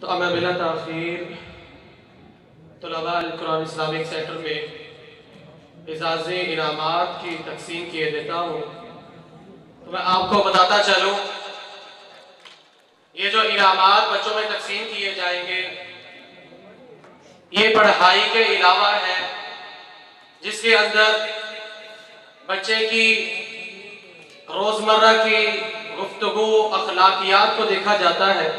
تو اب میں بلا تاخیر طلباء القرآن اسلامک سینٹر میں اعزاز انعامات کی تقسیم کیے دیتا ہوں۔ تو میں آپ کو بتاتا چلوں، یہ جو انعامات بچوں میں تقسیم کیے جائیں گے یہ پڑھائی کے علاوہ ہے، جس کے اندر بچے کی روزمرہ کی گفتگو اخلاقیات کو دیکھا جاتا ہے،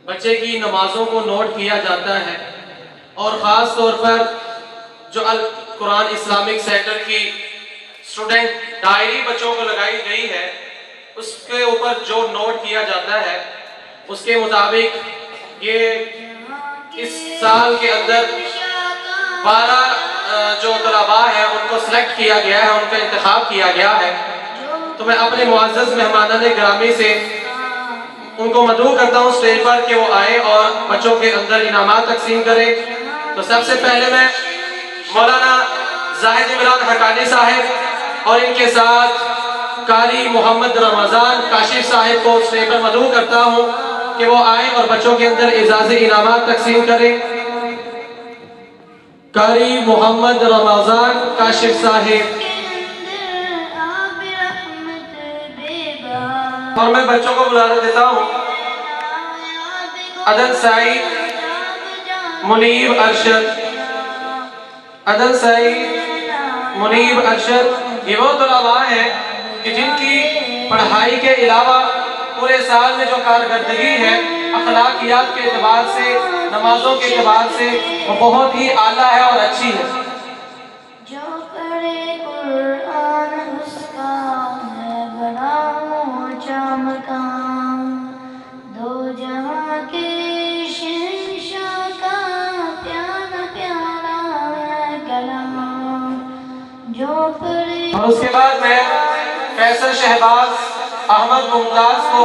بچے کی نمازوں کو نوٹ کیا جاتا ہے، اور خاص طور پر جو القرآن اسلامک سینٹر کی اسٹوڈنٹ ڈائری بچوں کو لگائی گئی ہے اس کے اوپر جو نوٹ کیا جاتا ہے اس کے مطابق یہ اس سال کے اندر 12 جو طلباء ہیں ان کو سلیکٹ کیا گیا ہے، ان کا انتخاب کیا گیا ہے۔ تو میں اپنے معزز مہمانان گرامی سے ان کو مدعو کرتا ہوں اسٹیج پر کہ وہ آئیں اور بچوں کے اندر انعامات تقسیم کریں۔ تو سب سے پہلے میں مولانا زاہد عمران حقانی صاحب اور ان کے ساتھ قاری محمد رمضان کاشف صاحب کو اسٹیج پر مدعو کرتا ہوں کہ وہ آئیں اور بچوں کے اندر اعزاز انعامات تقسیم کریں۔ قاری محمد رمضان کاشف صاحب، اور میں بچوں کو بلانے دیتا ہوں عدن سعید منیب ارشد، عدن سعید منیب ارشد یہ وہ طلباء ہیں کہ جن کی پڑھائی کے علاوہ پورے سال میں جو کارکردگی ہے اخلاقیات کے اعتبار سے، نمازوں کے اعتبار سے وہ بہت ہی اعلیٰ ہے اور اچھی ہے۔ جو پڑھے قرآن اس کا ہے بڑا اونچا مقام، دو جہاں کے شہنشاہ کا پیارا پیارا ہے کلام، جو پڑھے۔ اور اس کے بعد میں فیصل شہباز احمد ممتاز کو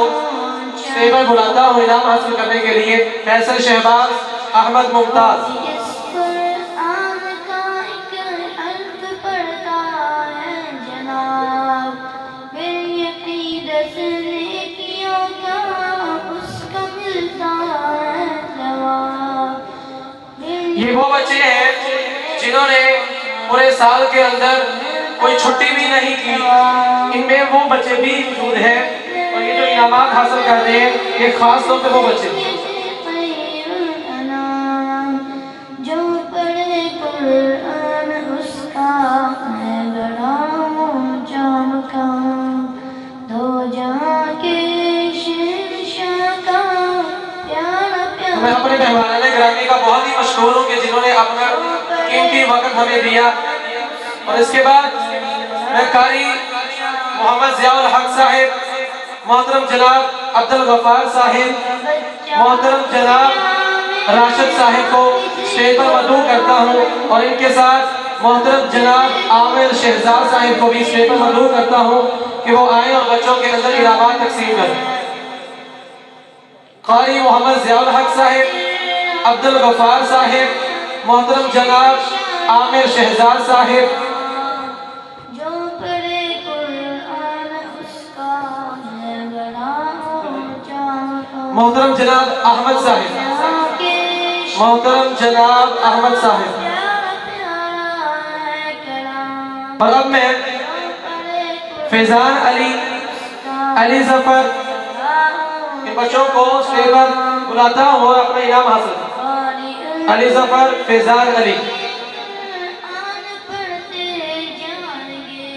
اسٹیج پر بلاتا ہوں انعام حاصل کرنے کے لیے۔ فیصل شہباز احمد ممتاز، اس قرآن کا ایک حرف پڑھتا ہے جناب، میری عقیدت نیکیوں کا اس کا ملتا ہے جواب۔ یہ وہ بچے ہیں جنہوں نے پورے سال کے اندر کوئی چھٹی بھی نہیں کی، ان میں وہ بچے بھی موجود ہیں، اور یہ جو انعامات حاصل کر رہے ہیں یہ خاص طور پہ وہ بچے ہیں۔ جو پڑھے قرآن اس کا ہے بڑا اونچا مقام، دو جہاں کے شہنشاہ کا پیارا پیارا۔ میں اپنے مہمانان گرامی کا بہت ہی مشکور ہوں کہ جنہوں نے اپنا قیمتی وقت ہمیں دیا۔ اور اس کے بعد میں قاری محمد ضیاء الحق صاحب، محترم جناب عبدالغفار صاحب، محترم جناب راشد صاحب کو اسٹیج پر مدعو کرتا ہوں، اور ان کے ساتھ محترم جناب عامر شہزاد صاحب کو بھی اسٹیج پر مدعو کرتا ہوں کہ وہ آئیں اور بچوں کے اندر انعامات تقسیم کریں۔ قاری محمد ضیاء الحق صاحب، عبدالغفار صاحب، محترم جناب عامر شہزاد صاحب، جو پڑھے قرآن اس کا ہے بڑا اونچا مقام، محترم جناب احمد صاحب، محترم جناب احمد صاحب۔ پیارا پیارا ہے کلام، اور اب میں فیضان علی ظفر ان بچوں کو اسٹیج پر بلاتا ہوں اور اپنا انعام حاصل کریں۔ علی ظفر، فیضان علی۔ قرآن پڑھتے جائیں گے،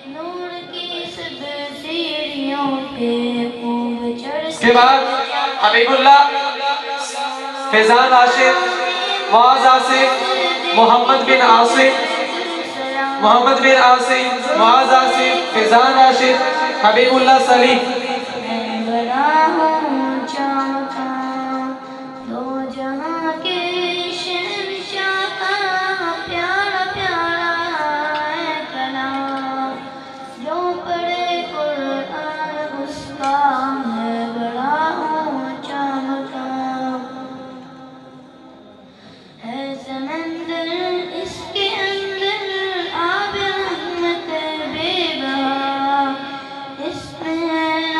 نور کی سب سیڑھیوں پہ خوب چڑھ۔ اس کے بعد حبیب اللہ، فیضان راشد، معاذ آصف، محمد بن عاصم، محمد بن عاصم، معاذ آصف، فیضان راشد، حبیب اللہ سلیم۔ بڑا اونچا مقام، دو جہاں کے شہنشاہ کا پیارا پیارا ہے کلام، جو پڑھے قرآن اس کا ہے بڑا اونچا مقام، ہے سمندر اس کے اندر آب رحمت بے بہا، اس میں ہے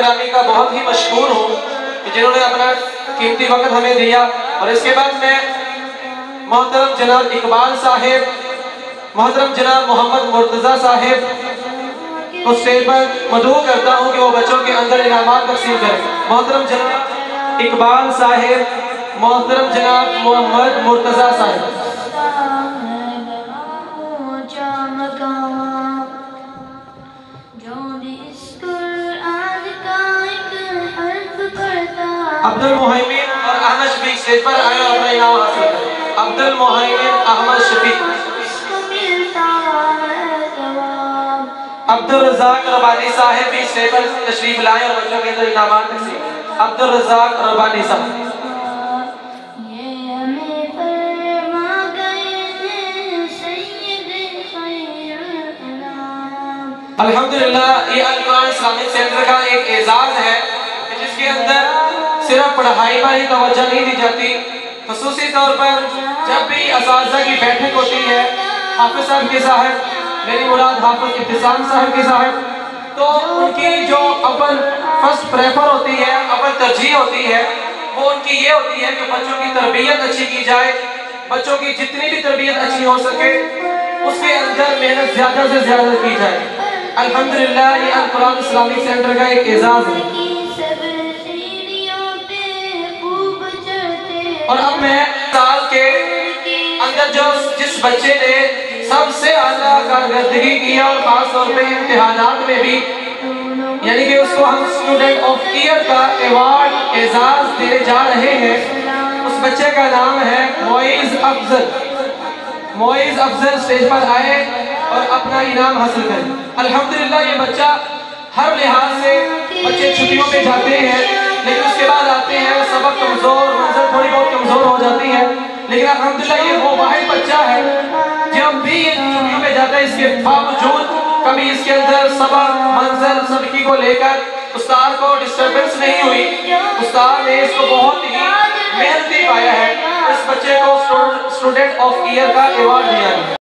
گرامی کا بہت ہی مشکور ہوں کہ جنہوں نے اپنا قیمتی وقت ہمیں دیا. اور اس کے بعد میں محترم جناب اقبال صاحب، محترم جناب محمد مرتضیٰ صاحب کو اسٹیج پر مدعو کرتا ہوں کہ وہ بچوں کے اندر انعامات تقسیم کریں. محترم جناب اقبال صاحب، محترم جناب محمد مرتضیٰ صاحب. عبد المحیمن اور احمد شفیق اسٹیج پر آئے اور اپنا انعام حاصل کریں. عبد المحیمن احمد شفیق. عبد الرزاق ربانی صاحب بھی اسٹیج پر تشریف لائیں اور بچوں کے اندر انعامات تقسیم کریں. عبد الرزاق ربانی صاحب. الحمدللہ یہ القرآن اسلامک سینٹر کا ایک اعزاز ہے جس کے اندر صرف پڑھائی پر ہی توجہ نہیں دی جاتی. خصوصی طور پر جب بھی اساتذہ کی بیٹھک ہوتی ہے، حافظ صاحب کے صاحب، میری مراد حافظ ابتسام صاحب کے صاحب، تو ان کی جو اول فرسٹ پریفر ہوتی ہے، اول ترجیح ہوتی ہے، وہ ان کی یہ ہوتی ہے کہ بچوں کی تربیت اچھی کی جائے. بچوں کی جتنی بھی تربیت اچھی ہو سکے اس کے اندر محنت زیادہ سے زیادہ کی جائے. الحمدللہ یہ القرآن اسلامک سینٹر کا ایک اعزاز ہے. اور اب میں سال کے اندر جس بچے نے سب سے اعلیٰ کارکردگی کیا اور خاص طور پہ امتحانات میں بھی، یعنی کہ اس کو ہم اسٹوڈنٹ آف ایئر کا ایوارڈ اعزاز دینے جا رہے ہیں، اس بچے کا نام ہے معیز افضل. معیز افضل اسٹیج پر آئے اور اپنا انعام حاصل کریں. الحمدللہ یہ بچہ ہر لحاظ سے، بچے چھٹیوں پہ جاتے ہیں لیکن اس کے بعد آتے ہیں، سبق کمزور، منزل تھوڑی بہت کمزور ہو جاتی ہے، لیکن الحمدللہ یہ وہ واحد بچہ ہے جب بھی یہ چھٹیوں پہ جاتا ہے اس کے باوجود کبھی اس کے اندر سبق، منزل، سبقی کو لے کر استاد کو ڈسٹربنس نہیں ہوئی. استاد نے اس کو بہت ہی محنتی پایا ہے. اس بچے کو اسٹوڈنٹ آف ایئر کا ایوارڈ دیا ہے.